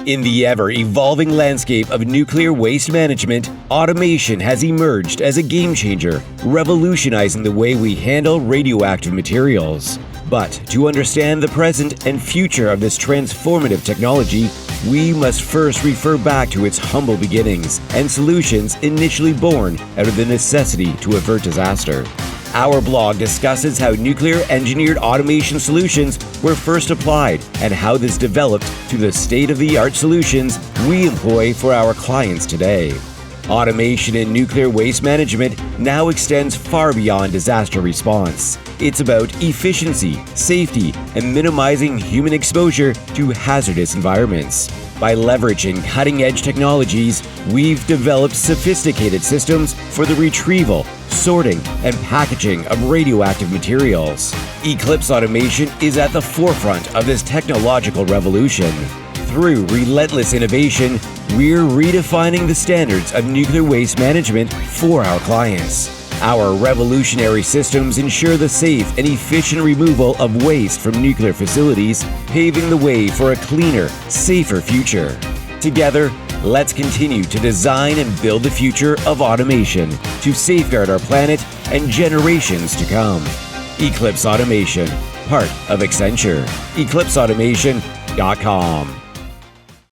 In the ever-evolving landscape of nuclear waste management, automation has emerged as a game changer, revolutionizing the way we handle radioactive materials. But to understand the present and future of this transformative technology, we must first refer back to its humble beginnings and solutions initially born out of the necessity to avert disaster. Our blog discusses how nuclear-engineered automation solutions were first applied and how this developed to the state-of-the-art solutions we employ for our clients today. Automation in nuclear waste management now extends far beyond disaster response. It's about efficiency, safety, and minimizing human exposure to hazardous environments. By leveraging cutting-edge technologies, we've developed sophisticated systems for the retrieval, sorting, and packaging of radioactive materials. Eclipse Automation is at the forefront of this technological revolution. Through relentless innovation, we're redefining the standards of nuclear waste management for our clients. Our revolutionary systems ensure the safe and efficient removal of waste from nuclear facilities, paving the way for a cleaner, safer future. Together, let's continue to design and build the future of automation to safeguard our planet and generations to come. Eclipse Automation, part of Accenture. EclipseAutomation.com.